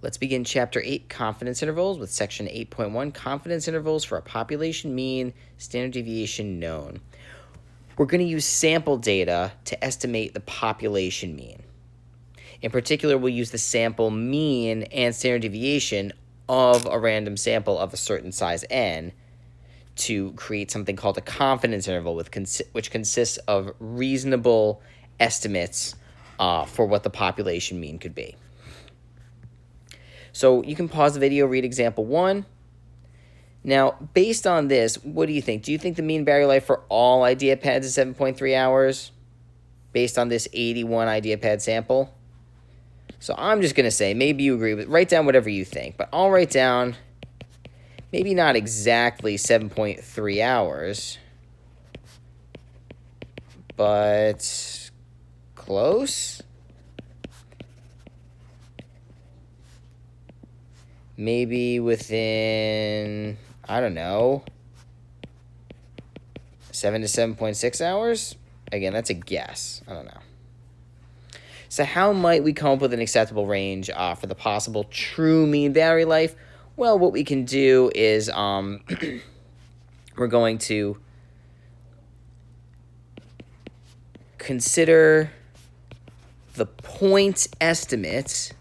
Let's begin Chapter 8, Confidence Intervals, with Section 8.1, Confidence Intervals for a Population Mean, Standard Deviation Known. We're going to use sample data to estimate the population mean. In particular, we'll use the sample mean and standard deviation of a random sample of a certain size n to create something called a confidence interval, which consists of reasonable estimates for what the population mean could be. So you can pause the video, read example 1. Now, based on this, what do you think? Do you think the mean battery life for all IdeaPads is 7.3 hours based on this 81 IdeaPad sample? So I'm just going to say, maybe you agree, but write down whatever you think. But I'll write down maybe not exactly 7.3 hours, but close. Maybe within, I don't know, 7 to 7.6 hours? Again, that's a guess. I don't know. So how might we come up with an acceptable range for the possible true mean battery life? Well, what we can do is we're going to consider the point estimate,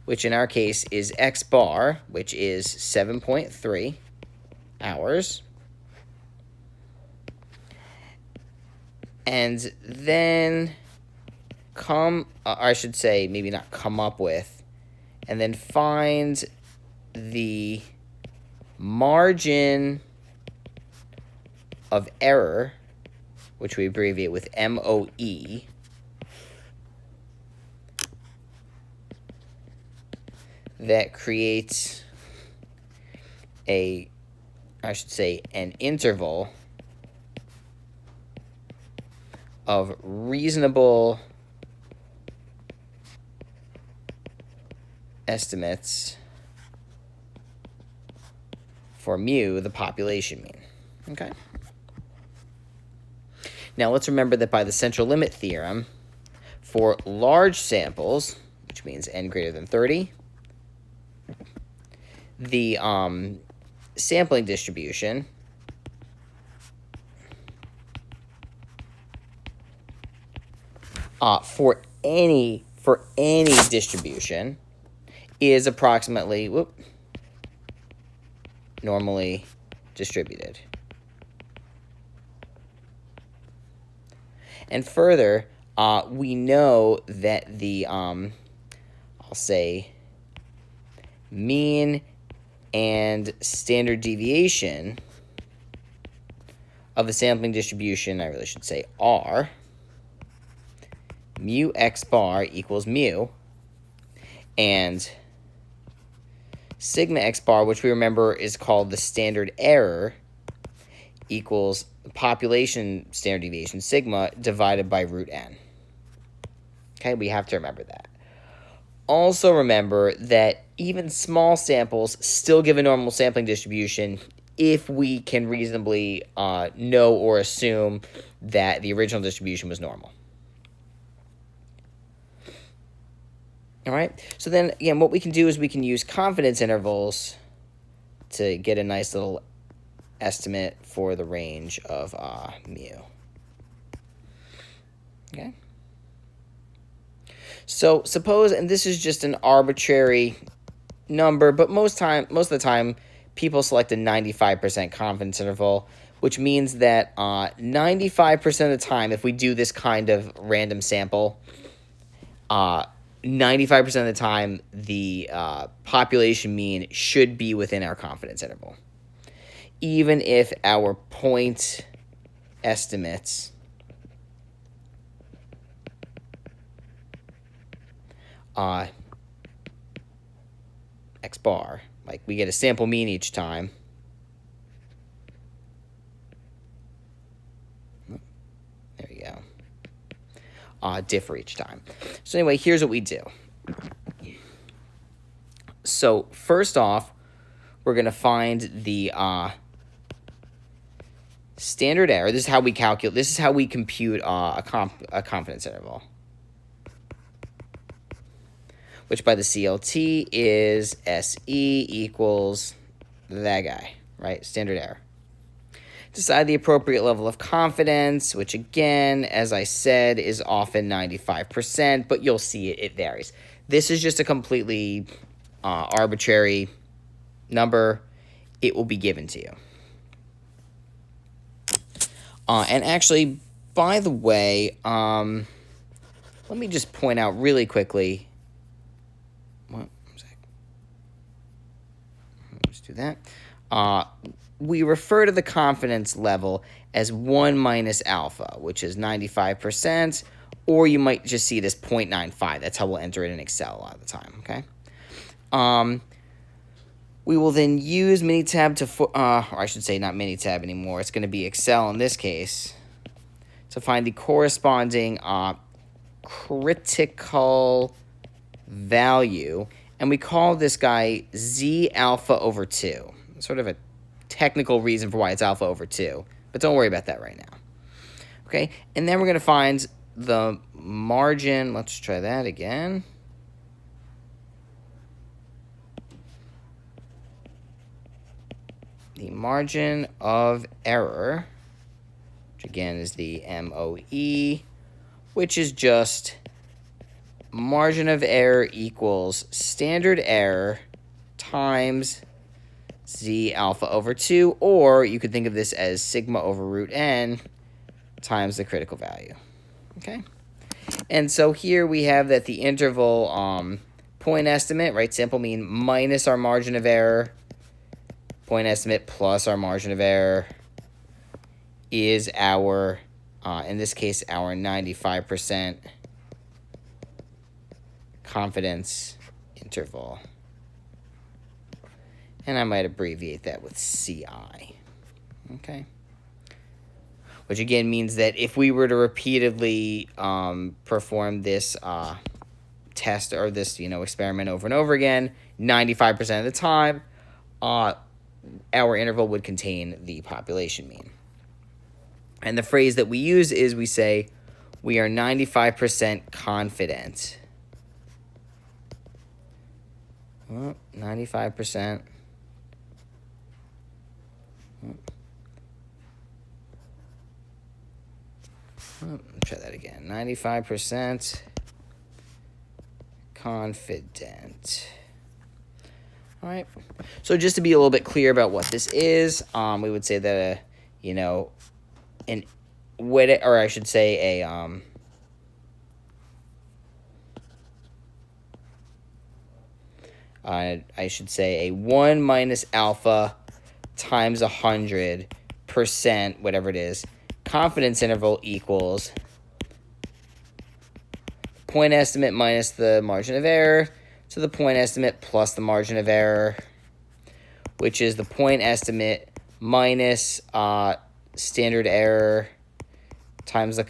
which in our case is x bar, which is 7.3 hours. And then I should say, maybe not come up with, and then find the margin of error, which we abbreviate with MOE, that creates an interval of reasonable estimates for mu, the population mean. Okay. Now let's remember that by the central limit theorem, for large samples, which means n greater than 30, the sampling distribution for any distribution is approximately normally distributed. And further, we know that the I'll say mean and standard deviation of the sampling distribution, I really should say R, mu x bar equals mu, and sigma x bar, which we remember is called the standard error, equals population standard deviation, sigma, divided by root n. Okay, we have to remember that. Also remember that even small samples still give a normal sampling distribution if we can reasonably know or assume that the original distribution was normal. All right, so then again, what we can do is we can use confidence intervals to get a nice little estimate for the range of mu. Okay. So suppose, and this is just an arbitrary number, but most of the time, people select a 95% confidence interval, which means that 95% of the time, if we do this kind of random sample, 95% of the time, the population mean should be within our confidence interval, even if our point estimates x bar, like we get a sample mean each time. There you go. Differ each time. So anyway, here's what we do. So first off, we're going to find the standard error. This is how we calculate. This is how we compute a confidence interval. which by the CLT is SE equals that guy, right? Standard error. Decide the appropriate level of confidence, which again, as I said, is often 95%, but you'll see it varies. This is just a completely arbitrary number. It will be given to you. And actually, by the way, let me just point out really quickly. Let's do that. We refer to the confidence level as 1 minus alpha, which is 95%, or you might just see it as 0.95. That's how we'll enter it in Excel a lot of the time, okay? We will then use Minitab to, or I should say not Minitab anymore. It's going to be Excel in this case, to find the corresponding critical value. And we call this guy Z alpha over 2. Sort of a technical reason for why it's alpha over 2. But don't worry about that right now. Okay, and then we're going to find the margin. Let's try that again. The margin of error, which again is the MOE, which is just margin of error equals standard error times Z alpha over 2, or you could think of this as sigma over root n times the critical value. Okay? And so here we have that the interval point estimate, right, simple mean minus our margin of error, point estimate plus our margin of error is our, in this case, our 95% confidence interval. And I might abbreviate that with CI. Okay? Which again means that if we were to repeatedly perform this test or this, experiment over and over again, 95% of the time, our interval would contain the population mean. And the phrase that we use is we say, we are 95% confident. 95%. Try that again. 95% confident. All right. So just to be a little bit clear about what this is, we would say that I should say a 1 minus alpha times 100%, whatever it is, confidence interval equals point estimate minus the margin of error to the point estimate plus the margin of error, which is the point estimate minus standard error times the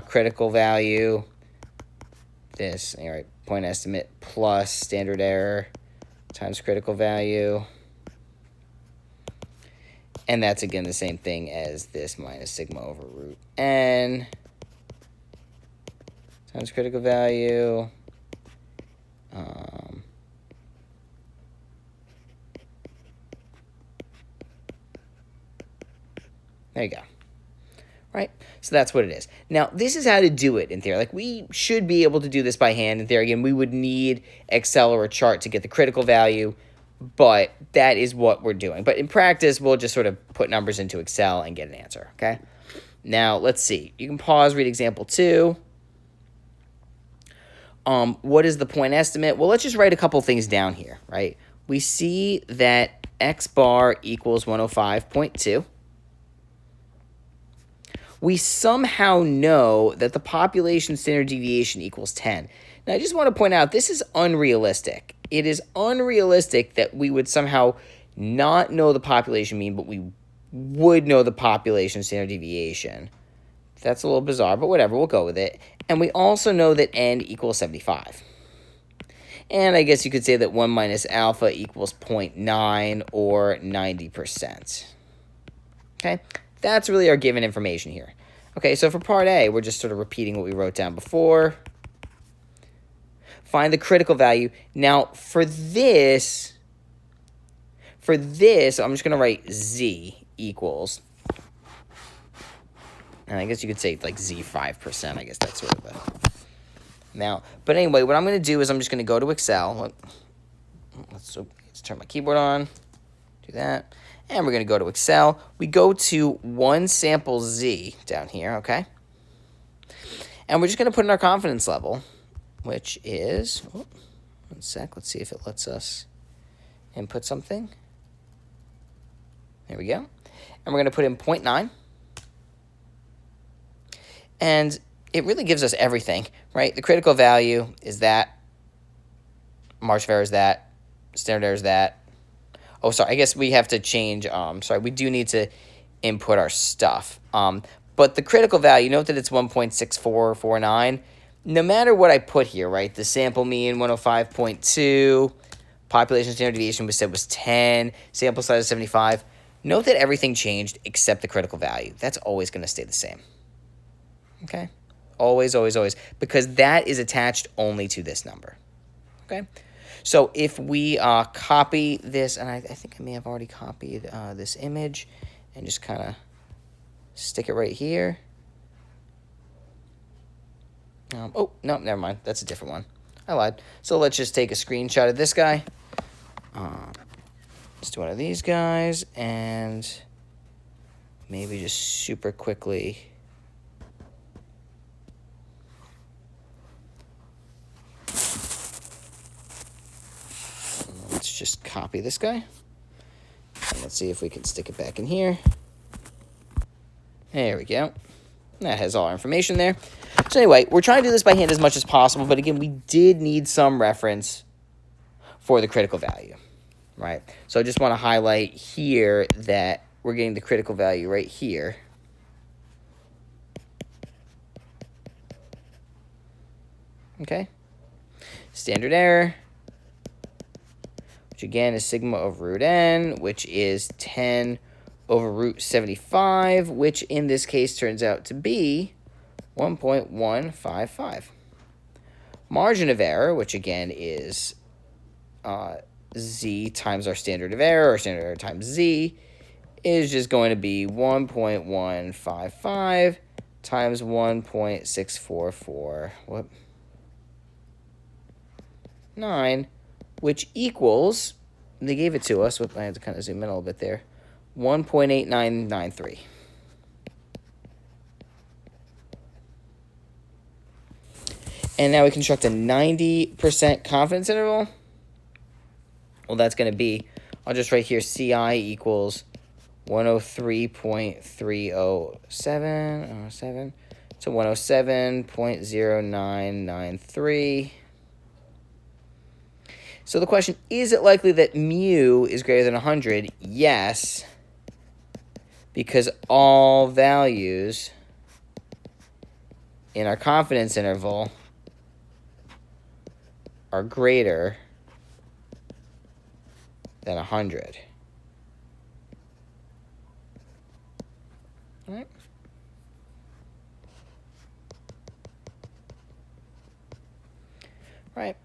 critical value. This, all right, point estimate plus standard error times critical value. And that's, again, the same thing as this minus sigma over root n times critical value. There you go. Right? So that's what it is. Now, this is how to do it in theory. Like, we should be able to do this by hand in theory. Again, we would need Excel or a chart to get the critical value, but that is what we're doing. But in practice, we'll just sort of put numbers into Excel and get an answer, okay? Now, let's see. You can pause, read example 2. What is the point estimate? Well, let's just write a couple things down here, right? We see that X bar equals 105.2. We somehow know that the population standard deviation equals 10. Now, I just want to point out, this is unrealistic. It is unrealistic that we would somehow not know the population mean, but we would know the population standard deviation. That's a little bizarre, but whatever, we'll go with it. And we also know that n equals 75. And I guess you could say that 1 minus alpha equals 0.9 or 90%. Okay? That's really our given information here. Okay, so for part A, we're just sort of repeating what we wrote down before. find the critical value. Now, for this, I'm just going to write z equals, and I guess you could say like z 5%. I guess that's sort of the amount. But anyway, what I'm going to do is I'm just going to go to Excel. Let's turn my keyboard on. Do that. And we're going to go to Excel. We go to one sample z down here, okay? And we're just going to put in our confidence level, which is, oh, one sec, let's see if it lets us input something. There we go. And we're going to put in 0.9. And it really gives us everything, right? The critical value is that. Margin of error is that. Standard error is that. Oh, sorry, I guess we have to change, sorry, we do need to input our stuff. But the critical value, note that it's 1.6449. No matter what I put here, right, the sample mean, 105.2, population standard deviation we said was 10, sample size is 75. Note that everything changed except the critical value. That's always going to stay the same. Okay? Always, always, always. Because that is attached only to this number. Okay? So if we copy this, and I think I may have already copied this image, and just kind of stick it right here. Oh, no, never mind. That's a different one. I lied. So let's just take a screenshot of this guy. Let's do one of these guys, and maybe just super quickly. Let's just copy this guy. And let's see if we can stick it back in here. There we go. That has all our information there. So anyway, we're trying to do this by hand as much as possible, but again, we did need some reference for the critical value, right? So I just want to highlight here that we're getting the critical value right here. Okay. Standard error, which again is sigma over root n, which is 10 over root 75, which in this case turns out to be 1.155. Margin of error, which again is z times our standard of error, or standard error times z, is just going to be 1.155 times 1.644, which equals, they gave it to us, I had to kind of zoom in a little bit there, 1.8993. And now we construct a 90% confidence interval. Well, that's going to be, I'll just write here, CI equals 103.307, so 107.0993. So the question, is it likely that mu is greater than 100? Yes, because all values in our confidence interval are greater than 100. All right. Right.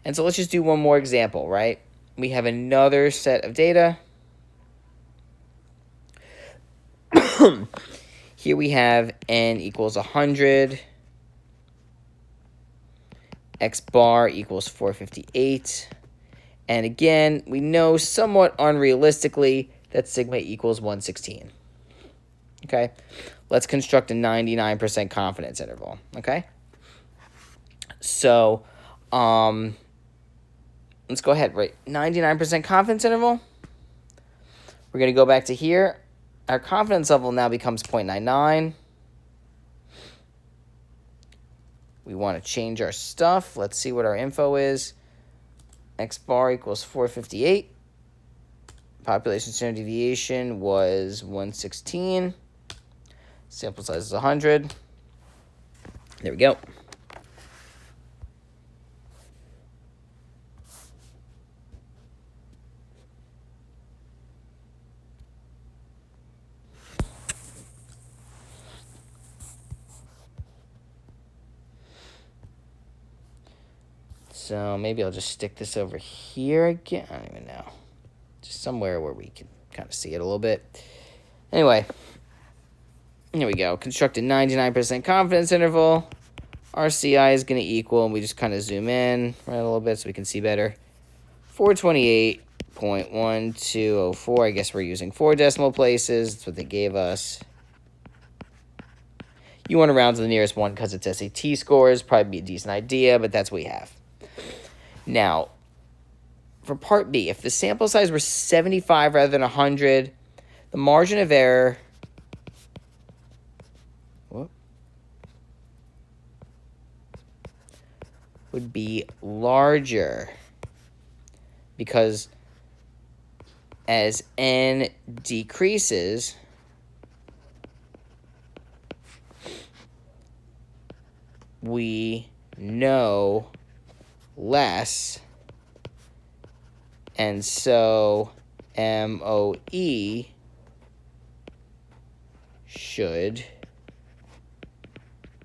And so let's just do one more example, right? We have another set of data. Here we have n equals 100. X bar equals 458. And again, we know somewhat unrealistically that sigma equals 116. Okay? Let's construct a 99% confidence interval. Okay? So, let's go ahead, right? 99% confidence interval. We're going to go back to here. Our confidence level now becomes 0.99. We want to change our stuff. Let's see what our info is. X bar equals 458. Population standard deviation was 116. Sample size is 100. There we go. So maybe I'll just stick this over here again. I don't even know. Just somewhere where we can kind of see it a little bit. Anyway, here we go. Construct a 99% confidence interval. Our CI is going to equal, and we just kind of zoom in right a little bit so we can see better. 428.1204. I guess we're using 4 decimal places. That's what they gave us. You want to round to the nearest one because it's SAT scores. Probably be a decent idea, but that's what we have. Now, for part B, if the sample size were 75 rather than 100, the margin of error would be larger because as n decreases, we know less, and so MOE should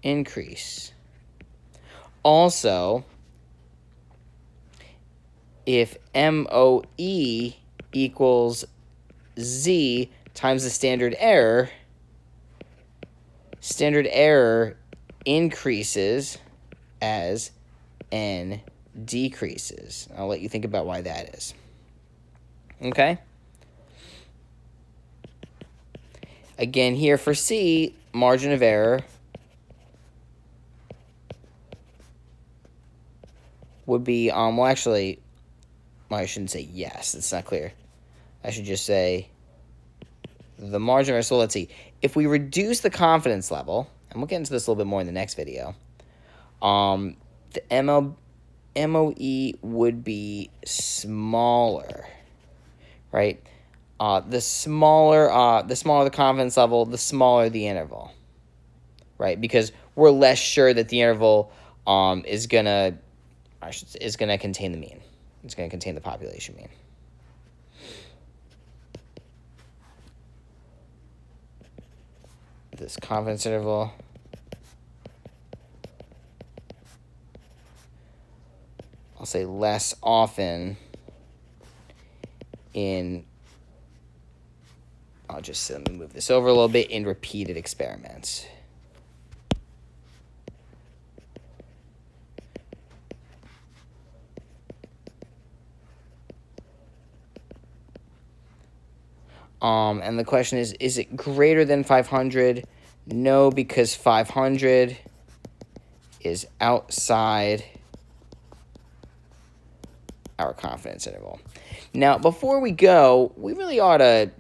increase. Also, if MOE equals Z times the standard error increases as N decreases. I'll let you think about why that is. Okay? Again, here for C, margin of error would be, well, actually, I shouldn't say yes. It's not clear. I should just say the margin of error. So let's see. If we reduce the confidence level, and we'll get into this a little bit more in the next video, the MOE would be smaller, right? The smaller the confidence level, the smaller the interval, right? Because we're less sure that the interval is gonna contain the mean. It's gonna contain the population mean. This confidence interval I'll say less often in, let me move this over a little bit, in repeated experiments. And the question is it greater than 500? No, because 500 is outside our confidence interval. Now, before we go, we really ought to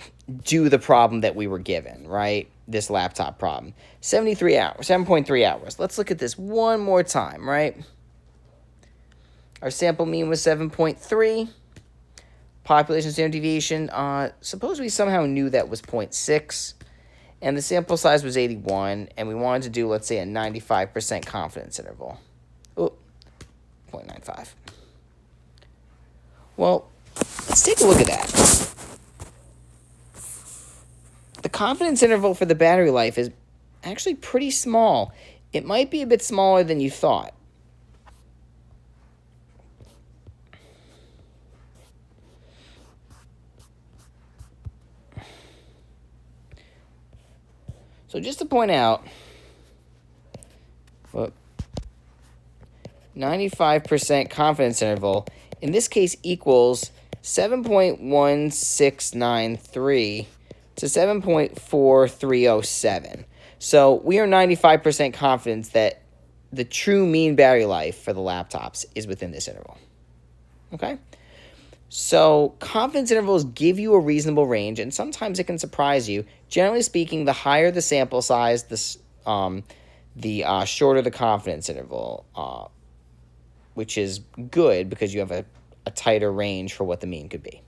do the problem that we were given, right? This laptop problem. 7.3 hours. Let's look at this one more time, right? Our sample mean was 7.3. Population standard deviation, suppose we somehow knew that was 0.6, and the sample size was 81, and we wanted to do, let's say, a 95% confidence interval. Oh, 0.95. Well, let's take a look at that. The confidence interval for the battery life is actually pretty small. It might be a bit smaller than you thought. So just to point out, 95% confidence interval, in this case, equals 7.1693 to 7.4307. So we are 95% confident that the true mean battery life for the laptops is within this interval. Okay? So confidence intervals give you a reasonable range, and sometimes it can surprise you. Generally speaking, the higher the sample size, the shorter the confidence interval, which is good because you have a tighter range for what the mean could be.